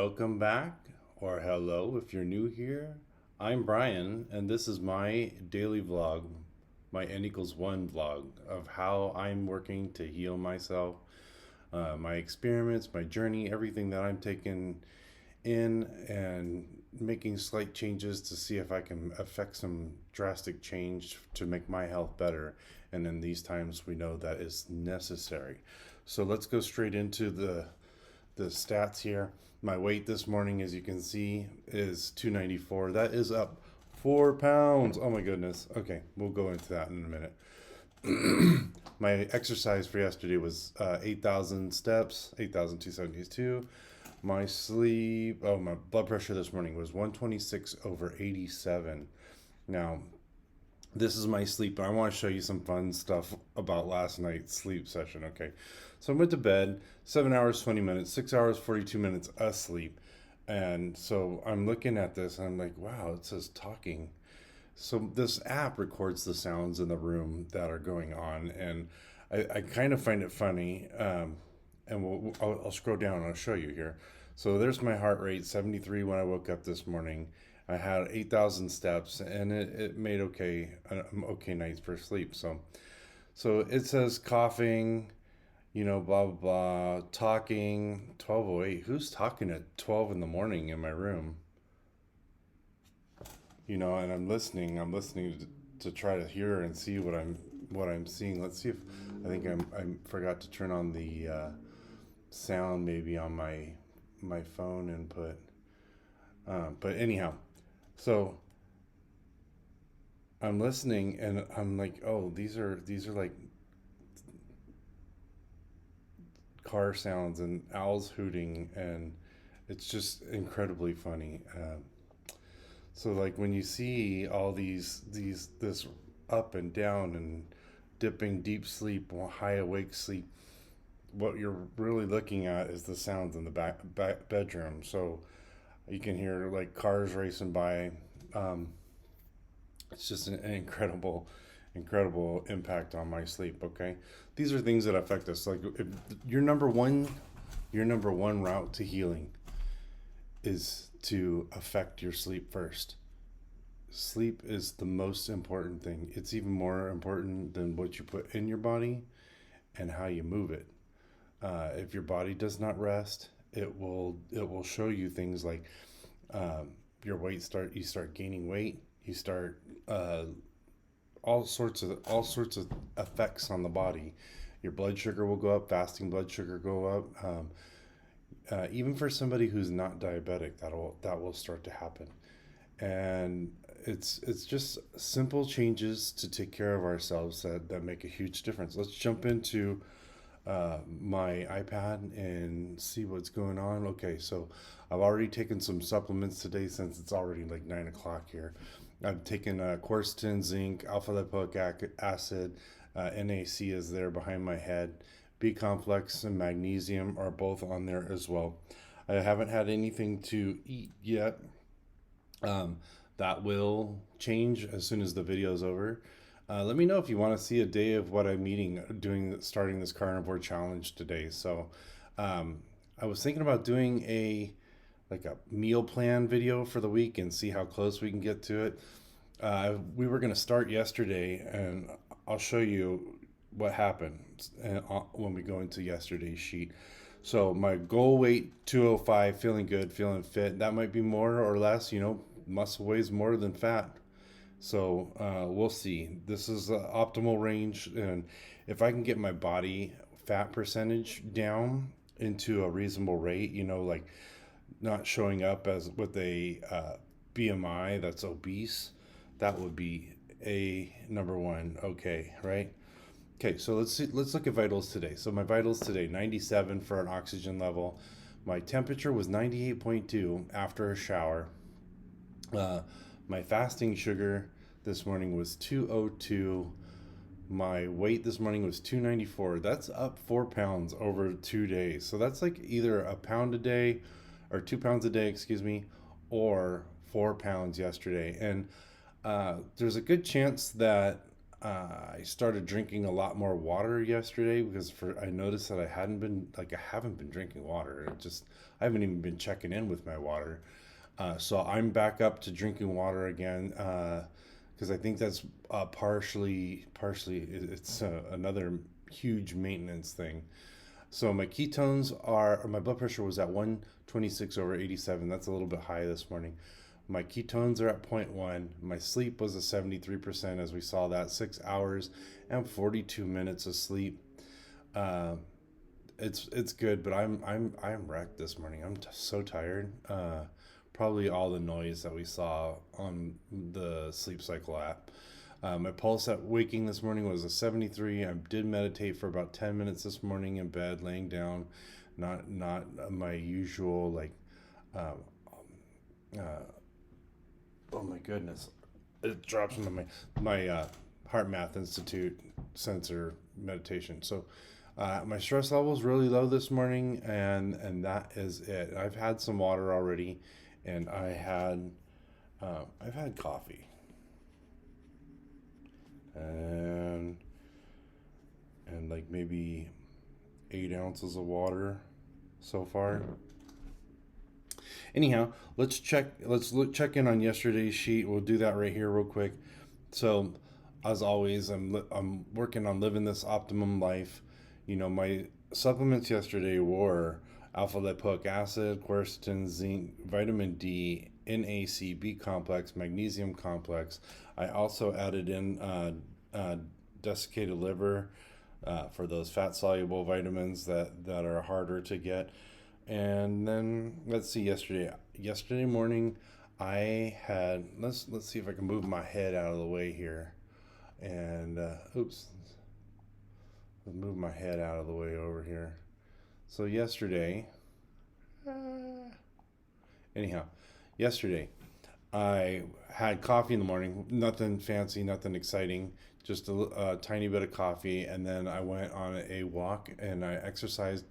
Welcome back, or hello if you're new here. I'm Bryan, and this is my daily vlog, my N equals one vlog of how I'm working to heal myself, my experiments, my journey, everything that I'm taking in and making slight changes to see if I can affect some drastic change to make my health better. And in these times, we know that is necessary. So let's go straight into the stats here. My weight this morning, as you can see, is 294. That is up 4 pounds. Oh my goodness. Okay, we'll go into that in a minute. My exercise for yesterday was 8,000 steps, 8,272. My sleep, my blood pressure this morning was 126 over 87. Now, this is my sleep. I want to show you some fun stuff about last night's sleep session. Okay, so I went to bed 7 hours 20 minutes, 6 hours 42 minutes asleep, and so I'm looking at this and I'm like, wow, it says talking. So this app records the sounds in the room that are going on, and I kind of find it funny. And I'll scroll down and I'll show you here. So there's my heart rate, 73 when I woke up this morning. I had 8,000 steps, and it made okay nights for sleep. So it says coughing, blah blah blah, talking. 12:08. Who's talking at 12 in the morning in my room? And I'm listening. I'm listening to try to hear and see what I'm seeing. Let's see if I forgot to turn on the sound maybe on my phone input. But anyhow, so I'm listening and I'm like, oh, these are like car sounds and owls hooting, and it's just incredibly funny. So like when you see all this up and down and dipping deep sleep, high awake sleep, what you're really looking at is the sounds in the back bedroom. So you can hear like cars racing by. It's just an incredible impact on my sleep. Okay, these are things that affect us. Like if your number one route to healing is to affect your sleep first. Sleep is the most important thing. It's even more important than what you put in your body and how you move it. If your body does not rest, it will show you things like your you start gaining weight, you start all sorts of effects on the body. Your blood sugar will go up, fasting blood sugar go up. Even for somebody who's not diabetic, that will start to happen. And it's just simple changes to take care of ourselves that make a huge difference. Let's jump into my iPad and see what's going on. Okay, so I've already taken some supplements today since it's already like 9 o'clock here. I've taken quercetin, zinc, alpha lipoic acid, NAC is there behind my head. B complex and magnesium are both on there as well. I haven't had anything to eat yet. That will change as soon as the video is over. Let me know if you want to see a day of what I'm eating, starting this carnivore challenge today. So, I was thinking about doing a meal plan video for the week and see how close we can get to it. We were going to start yesterday, and I'll show you what happened when we go into yesterday's sheet. So my goal weight 205, feeling good, feeling fit. That might be more or less. Muscle weighs more than fat. So we'll see. This is the optimal range, and if I can get my body fat percentage down into a reasonable rate, like not showing up as with a BMI that's obese, that would be a number one. Okay, right? Okay, so let's look at vitals today. So my vitals today, 97 for an oxygen level. My temperature was 98.2 after a shower. My fasting sugar this morning was 202. My weight this morning was 294. That's up 4 pounds over 2 days. So that's like either a pound a day or 2 pounds a day, excuse me, or 4 pounds yesterday. And there's a good chance that I started drinking a lot more water yesterday because I noticed that I haven't been drinking water. I haven't even been checking in with my water. So I'm back up to drinking water again because I think that's partially it's another huge maintenance thing. So my blood pressure was at 126 over 87. That's a little bit high this morning. My ketones are at point 0.1. My sleep was at 73%, as we saw that, 6 hours and 42 minutes of sleep. Uh, it's good, but I'm wrecked this morning. So tired. Probably all the noise that we saw on the Sleep Cycle app. My pulse at waking this morning was a 73. I did meditate for about 10 minutes this morning in bed, laying down. Not my usual like. Uh, uh, oh my goodness, it drops into my Heart Math Institute sensor meditation. So my stress level is really low this morning, and that is it. I've had some water already, and I've had coffee, and like maybe 8 ounces of water so far. Anyhow, check in on yesterday's sheet. We'll do that right here real quick. So, as always, I'm working on living this optimum life. My supplements yesterday were alpha lipoic acid, quercetin, zinc, vitamin D, NAC, B complex, magnesium complex. I also added in desiccated liver for those fat soluble vitamins that are harder to get. And then let's see, yesterday morning I had let's see if I can move my head out of the way here. And oops. Let's move my head out of the way over here. So anyhow, yesterday I had coffee in the morning, nothing fancy, nothing exciting, just a tiny bit of coffee, and then I went on a walk and I exercised,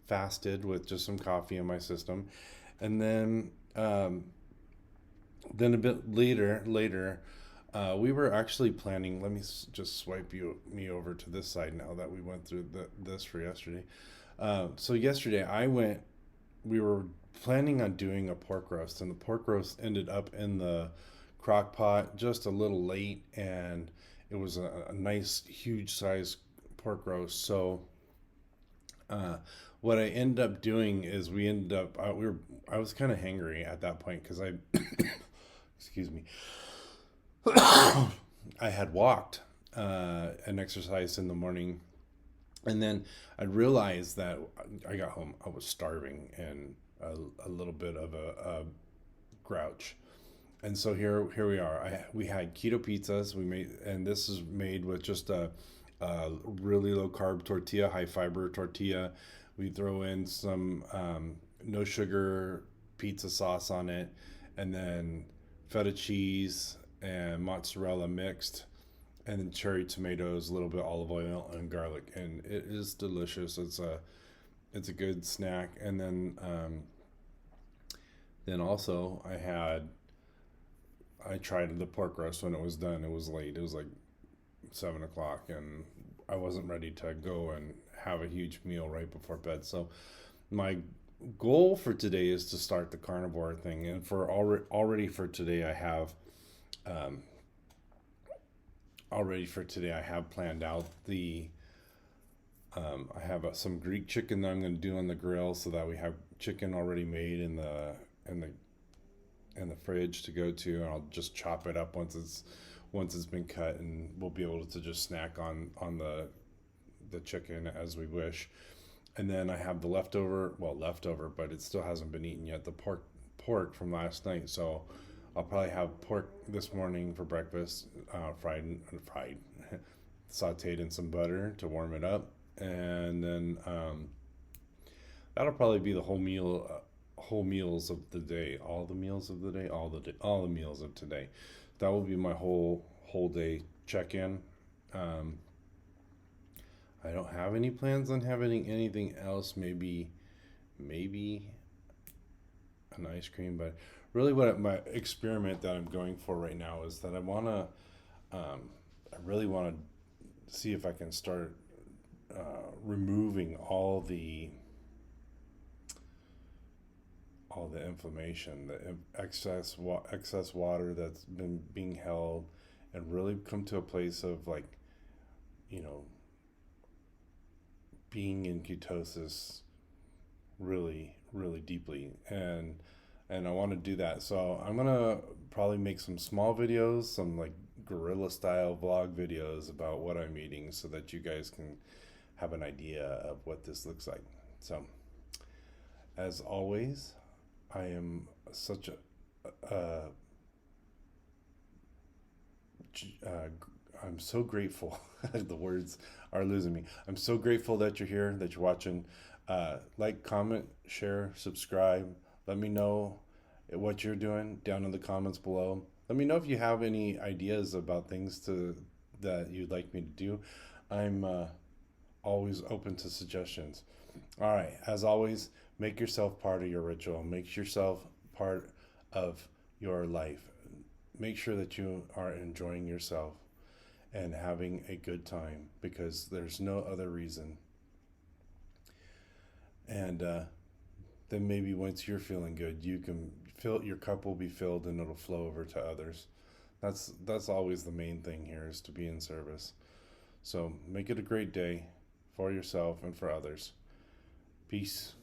fasted with just some coffee in my system, and then a bit later, we were actually planning. Let me just swipe me over to this side now that we went through this for yesterday. So yesterday we were planning on doing a pork roast, and the pork roast ended up in the crock pot just a little late, and it was a nice huge size pork roast. So what I ended up doing is I was kind of hangry at that point because I excuse me, I had walked and exercised in the morning, and then I realized that I got home, I was starving and a little bit of a grouch. And so here we are. We had keto pizzas. And this is made with just a really low carb tortilla, high fiber tortilla. We throw in some no sugar pizza sauce on it, and then feta cheese and mozzarella mixed, and then cherry tomatoes, a little bit olive oil and garlic, and it is delicious. It's a good snack. And then also I tried the pork roast when it was done. It was late. It was like 7 o'clock, and I wasn't ready to go and have a huge meal right before bed. So my goal for today is to start the carnivore thing, and for already for today um, I have planned out I have some Greek chicken that I'm going to do on the grill, so that we have chicken already made in the fridge to go to, and I'll just chop it up once it's been cut, and we'll be able to just snack on the chicken as we wish. And then I have the leftover, but it still hasn't been eaten yet, the pork from last night. So I'll probably have pork this morning for breakfast, fried, sautéed in some butter to warm it up, and then that'll probably be the whole meals of the day, all the meals of the day, all the meals of today. That will be my whole day check-in. I don't have any plans on having anything else. Maybe an ice cream, but really, what my experiment that I'm going for right now is that I want to I really want to see if I can start removing all the inflammation, the excess water that's been being held, and really come to a place of like, you know, being in ketosis really, really deeply. And I want to do that. So I'm gonna probably make some small videos, some like guerrilla style vlog videos about what I'm eating, so that you guys can have an idea of what this looks like. So, as always, I am such a I'm so grateful. The words are losing me. I'm so grateful that you're here, that you're watching. Like, comment, share, subscribe. Let me know what you're doing down in the comments below. Let me know if you have any ideas about things that you'd like me to do. I'm always open to suggestions. All right, as always, make yourself part of your ritual. Make yourself part of your life. Make sure that you are enjoying yourself and having a good time, because there's no other reason. And then maybe once you're feeling good, you can fill your cup will be filled and it'll flow over to others. That's always the main thing here, is to be in service. So make it a great day for yourself and for others. Peace.